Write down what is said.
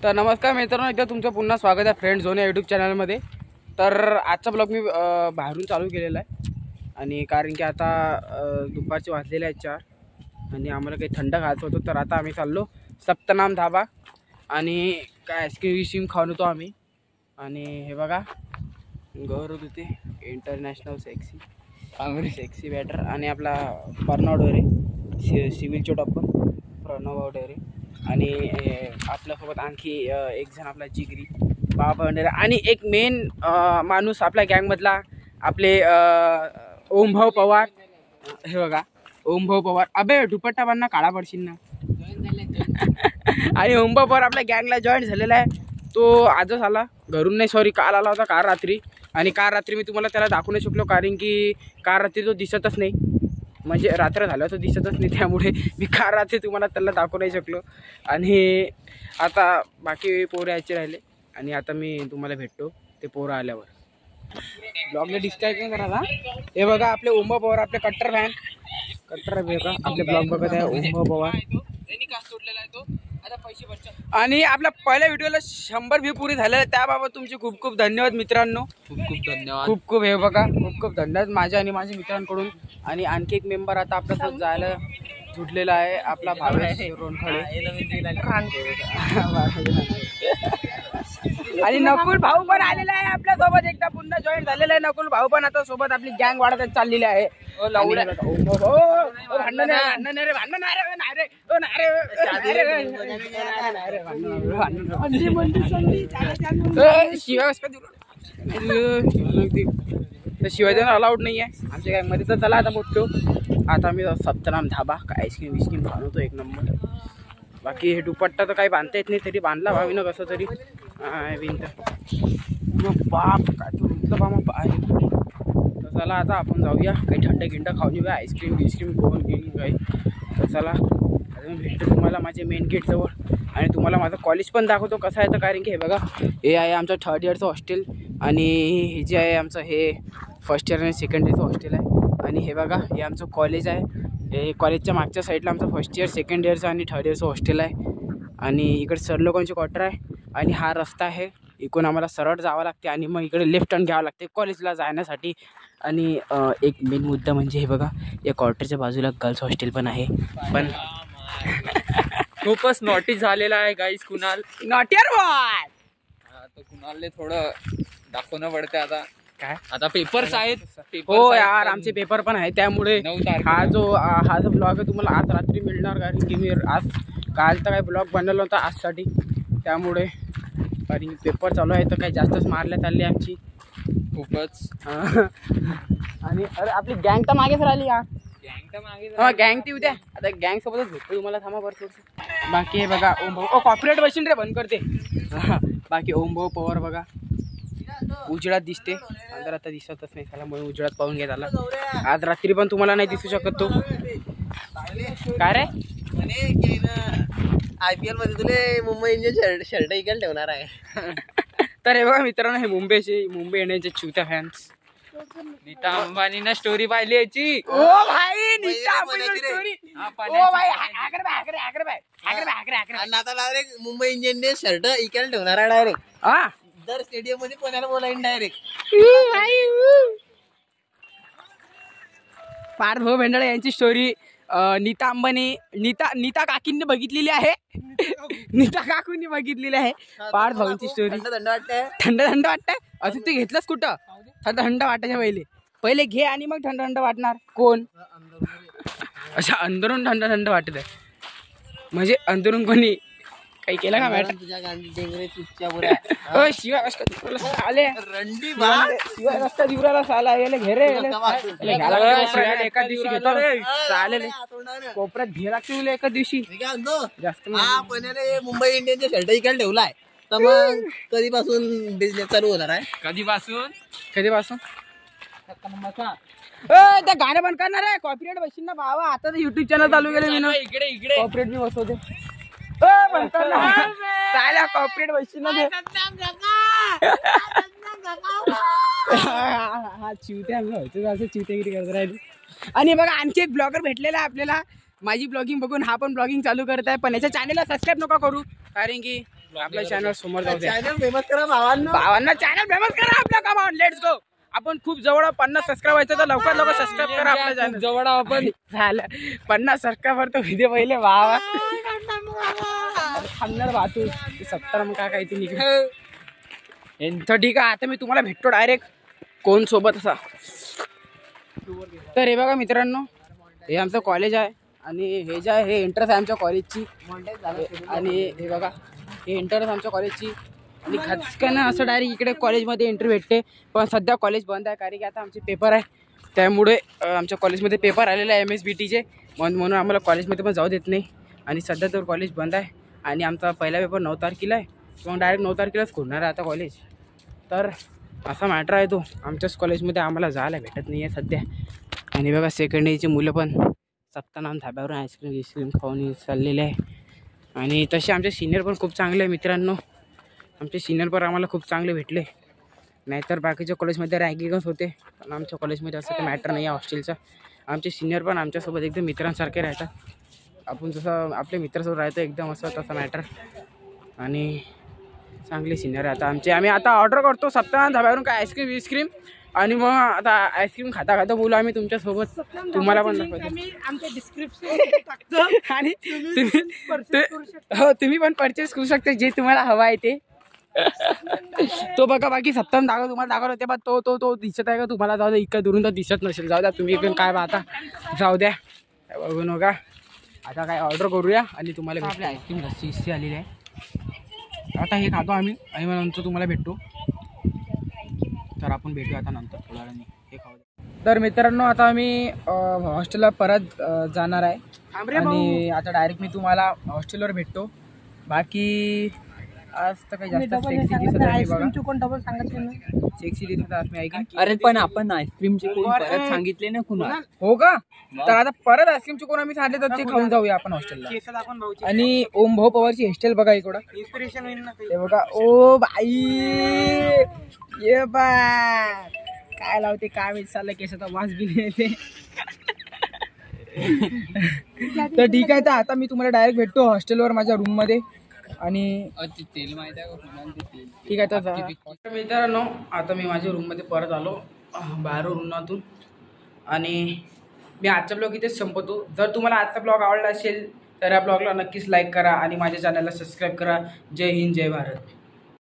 तर नमस्कार मित्रांनो, एकदा तुमचं पुन्हा स्वागत आहे फ्रेंड झोन या यूट्यूब चॅनलमध्ये। तर आजचा ब्लॉग मी बाहेरून चालू केलेला आहे आणि कारण की आता दुपारचे वाजलेले आहेत 4 आणि आम्हाला काही थंड खायचं होतं। तर आता आम्ही चाललो सप्तनाम धाबा आणि काय आईस्क्रीम खाऊन येतो आम्ही। आणि हे बघा गौरव होते इंटरनॅशनल सेक्सी बॅटर आणि आपला पर्नाव डोरे सिव्हिलचे टॉपर प्रणव डोरे आणि आपल्यासोबत आणखी एक जण आपला जिगरी बाबा भंडारे आणि एक मेन माणूस आपल्या गँगमधला आपले ओमभाऊ पवार। हे बघा ओमभाऊ पवार, अबे दुपट्टा बांधना काळा पडशील ना। आणि ओमभाऊ पवार आपल्या गँगला जॉईन झालेला आहे। तो आजच आला घरून, नाही सॉरी काल आला होता, काल रात्री। आणि काल रात्री मी तुम्हाला त्याला दाखवू नाही शकलो कारण की काल रात्री तो दिसतच नाही, म्हणजे रात्र झालं तर दिसतच नाही, त्यामुळे मी काल रात्री तुम्हाला त्याला दाखवू नाही शकलो। आणि आता बाकी पोरं यायचे राहिले आणि आता मी तुम्हाला भेटतो ते पोरं आल्यावर। ब्लॉगला डिस्ट्रॅक्ट नाही करायला। हे बघा आपले ओमभाऊ पवार, आपले कट्टर फॅन बघा आपले ब्लॉग बघत आहे ओमभाऊ पवार। आणि आपल्या पहिल्या व्हिडिओला 100 व्ह्यू पुरी झालेला, त्याबाबत तुमचे खूप खूप धन्यवाद मित्रांनो, खूप धन्यवाद, खूप हे बघा खूप धन्यवाद माझ्या आणि माझ्या मित्रांकडून। आणि आणखी एक मेंबर आता आपल्यासोबत जायला जुटलेला आहे, आपला भावेश रोणखळे आणि नकुल भाऊ पण आलेला आहे आपल्यासोबत, एकदा पुन्हा जॉईन झालेला आहे नकुल भाऊ पण आता सोबत। आपली गँग वाढत चाललेली आहे। शिवाय देणं अलाउड नाही आहे आमच्या गँगमध्ये। तर चला आता मोठो, आता मी सप्तनाम धाबा काय आईस्क्रीम खाणवतो एक नंबर। बाकी हे दुपट्टा तर काही बांधता येत नाही, तरी बांधला भावीनं कसं तरी बाप काय तो बाबा। तर चला आता आपण जाऊया, काही थंड खाऊन येऊया, आईस्क्रीम खाऊन घेऊन काही। तर चला आता मी भेटतो तुम्हाला माझ्या मेन गेटजवळ आणि तुम्हाला माझं कॉलेज पण दाखवतो कसं आहे। तर कारण की हे बघा हे आहे आमचं 3rd इयरचं हॉस्टेल आणि हे जे आहे आमचं हे 1st इयर आणि 2nd इयरचं हॉस्टेल आहे। आणि हे बघा हे आमचं कॉलेज आहे, हे कॉलेजच्या मागच्या साईडला आमचं 1st इयर 2nd इयरचं आणि 3rd इयरचं हॉस्टेल आहे। आणि इकडे सर लोकांचे क्वार्टर आहे आणि हा रस्ता आहे, इकडून आम्हाला सरळ जावं लागते आणि मग इकडे लेफ्ट टर्न घ्यावं लागते कॉलेजला जाण्यासाठी। आणि एक मेन मुद्दा म्हणजे हे बघा या क्वार्टरच्या बाजूला गर्ल्स हॉस्टेल पण आहे, पण खूपच नॉटी झालेला आहे गाईस कुणाल, नॉट इयर बॉय। तर कुणालने थोडं दाखवणं पडते आता, काय आता पेपर्स आहेत। हो यार आमचे पेपर पण आहे, त्यामुळे 9 तारखेला हा जो ब्लॉग आहे तुम्हाला आज रात्री मिळणार कारण की मी आज काल तर काही ब्लॉग बनवला होता आजसाठी, त्यामुळे कारण पेपर चालू आहे तर काही जास्तच मारल्या चालली आमची खूपच। आणि अरे आपली गँग तर मागे राहिली यार, गँग ती उद्या आता गँग सोबतच भेटतो तुम्हाला, थांबा बरं थोडंसं। बाकी हे बघा ओमभाऊ कॉपरेट मशीन रे बंद करते। बाकी ओमभाऊ पवार बघा उजेडात दिसते, अंदर आता दिसतच नाही त्याला, म्हणून उजेडात पाहून घेत आला। आज रात्री पण तुम्हाला नाही दिसू शकत तो। काय रे IPL मध्ये तुले मुंबई इंडियन्स शर्ट इकायला ठेवणार आहे। तर हे बघा मित्रांनो हे मुंबई इंडियन्सचे चुत्या फॅन्स। नीता अंबानीनं स्टोरी पाहिली याची। ओ भाई नीता अंबानी स्टोरी, ओ भाई आकर डायरेक्ट मुंबई इंडियन्सने शर्ट इकायला ठेवणार आहे डायरेक्ट। हा दर स्टेडियम मध्ये कोणाला बोलायन डायरेक्ट। पार्थ भाऊ भेंडाळे यांची स्टोरी नीता अंबानी नीता काकींनी बघितलेली आहे, नीता काकूंनी बघितलेली आहे पार्थ भाऊंची स्टोरी। थंड वाटतंय असं तू घेतलंस कुठं? थंड वाटायच्या पहिले घे आणि मग थंड वाटणार कोण? अच्छा अंदरून थंड वाटत आहे, म्हणजे अंदरून कोणी काही केलं का मॅटर? शिवाय रस्ता दिवराला साला याला घेरे एका दिवशी घेतो चालेल, कोपऱ्यात घे लागते एका दिवशी जास्त। मुंबई इंडियन्सचा शर्ट इकायला ठेवलाय तर मग कधीपासून बिझनेस चालू होणार आहे? कधीपासून त्या गाणं बंद करणार आहे, कॉपीराइट बसशील ना भावा। आता तर युट्यूब चॅनल चालू केलं मी ना, इकडे कॉपीराइट मी बसवते। कॉपरेट बसशील ना हा चिवते आम्ही व्हायचं असं चिवतेगिरी करत राहिली। आणि बघा आणखी एक ब्लॉगर भेटलेला आपल्याला, माझी ब्लॉगिंग बघून हा पण ब्लॉगिंग चालू करत आहे, पण याच्या चॅनलला सबस्क्राईब नका करू कारण की आपल्या चॅनल समोर जाऊ द्या. चॅनल फेमस करा भावांनो. भावांना चॅनल फेमस करा आपल्या कामावर. Let's go. आपण खूप जवळ 50 सबस्क्राईब व्हायचं तर लवकर लवकर सबस्क्राईब करा आपल्या चॅनल. जवळ आपण झालं 50 सबस्क्रायबर तर व्हिडिओ पहिले वावा थांबणार वाहतू 70 मग काय ते निघेल. तर ठीक आहे आता मी तुम्हाला भेटतो डायरेक्ट कोण सोबत असा. तर हे बघा मित्रांनो हे आमचं कॉलेज आहे आणि हे जे आहे हे एंट्रन्स आहे आमच्या कॉलेजची. आणि हे बघा हे एंट्रन्स आमच्या कॉलेजची आणि खचकन असं डायरेक्ट इकडे कॉलेजमध्ये एंट्री भेटते. पण सध्या कॉलेज बंद आहे कारण की आता आमचे पेपर आहे त्यामुळे आमच्या कॉलेजमध्ये पेपर आलेले आहे MSBTचे म्हणून आम्हाला कॉलेजमध्ये पण जाऊ देत नाही. आणि सध्या तर कॉलेज बंद आहे आणि आमचा पहिला पेपर 9 तारखेला आहे. मग डायरेक्ट 9 तारखेलाच खोलणार आहे आता कॉलेज. तर असा मॅटर आहे तो आमच्याच कॉलेजमध्ये आम्हाला जायला भेटत नाही आहे सध्या. आणि बघा सेकंड इयरची मुलं पण सत्तानाम धाब्यावरून आईस्क्रीम खाऊन चाललेले आहे. आणि तसे आमचे सिनियर पण खूप चांगले आहे मित्रांनो. आमचे सिनियर पण आम्हाला खूप चांगले भेटले. नाहीतर बाकीच्या कॉलेजमध्ये रँकिंगच होते पण आमच्या कॉलेजमध्ये असं काही मॅटर नाही आहे हॉस्टेलचं. आमचे सिनियर पण आमच्यासोबत एकदम मित्रांसारखे राहतात. आपण जसं आपल्या मित्रासोबत राहतो एकदम असं तसं मॅटर. आणि चांगले सिनियर आहे आता आमचे. आम्ही आता ऑर्डर करतो सत्तानाम धाब्यावरून काय आईस्क्रीम आणि मग आता आईस्क्रीम खाता खाता बोलू आम्ही तुमच्यासोबत. तुम्हाला पण आमच्या डिस्क्रिप्शन आणि तुम्ही पण परचेस करू शकता जे तुम्हाला हवा आहे ते. तो बघा बाकी सत्ताम तुम्हाला दाखवत होते पण तो दिसत आहे का तुम्हाला. जाऊ द्या इतका दुरून तर दिसत नसेल. जाऊ द्या तुम्ही इकडून काय पाहता जाऊ द्या बघू नका. आता काय ऑर्डर करूया आणि तुम्हाला आपली आईस्क्रीम लस्सी आलेली आहे. आता हे खातो आम्ही आणि मग नंतर तुम्हाला भेटतो. तर आपण भेटूया आता नंतर थोड्या वेळाने हे खाऊ. तर मित्रांनो आता आम्ही हॉस्टेलला परत जाणार आहे आणि आता डायरेक्ट मी तुम्हाला हॉस्टेलवर भेटतो. बाकी आज तर काही जास्त सेक्सी दिसत आहे बघा. सेक्सी दिसत आहे मी ऐकून. अरे पण आपण आईस्क्रीमचे कोण परत सांगितले ना कुणा. हो का. तर आता परत आईस्क्रीमचे कोण आम्ही सांगितले तर ते खाऊन जाऊया आपण हॉस्टेलला. आणि ओम भाऊ पवारची हॉस्टेल बघा इकडं इन्स्पिरेशन होईल ना ते बघा. ओ बाई ये बा काय लावते काय माहिती चाललं केसाचा वास बी येते. तर ठीक आहे तर आता मी तुम्हाला डायरेक्ट भेटतो हॉस्टेलवर माझ्या रूम मध्ये. आणि तेल माहिती आहे का ठीक आहे तर मित्रांनो आता मी माझ्या रूममध्ये परत आलो बाहेरून उन्हातून. आणि मी आजचा ब्लॉग इथेच संपवतो. जर तुम्हाला आजचा ब्लॉग आवडला असेल तर या ब्लॉगला नक्कीच लाईक करा आणि माझ्या चॅनलला सबस्क्राईब करा. जय हिंद जय भारत.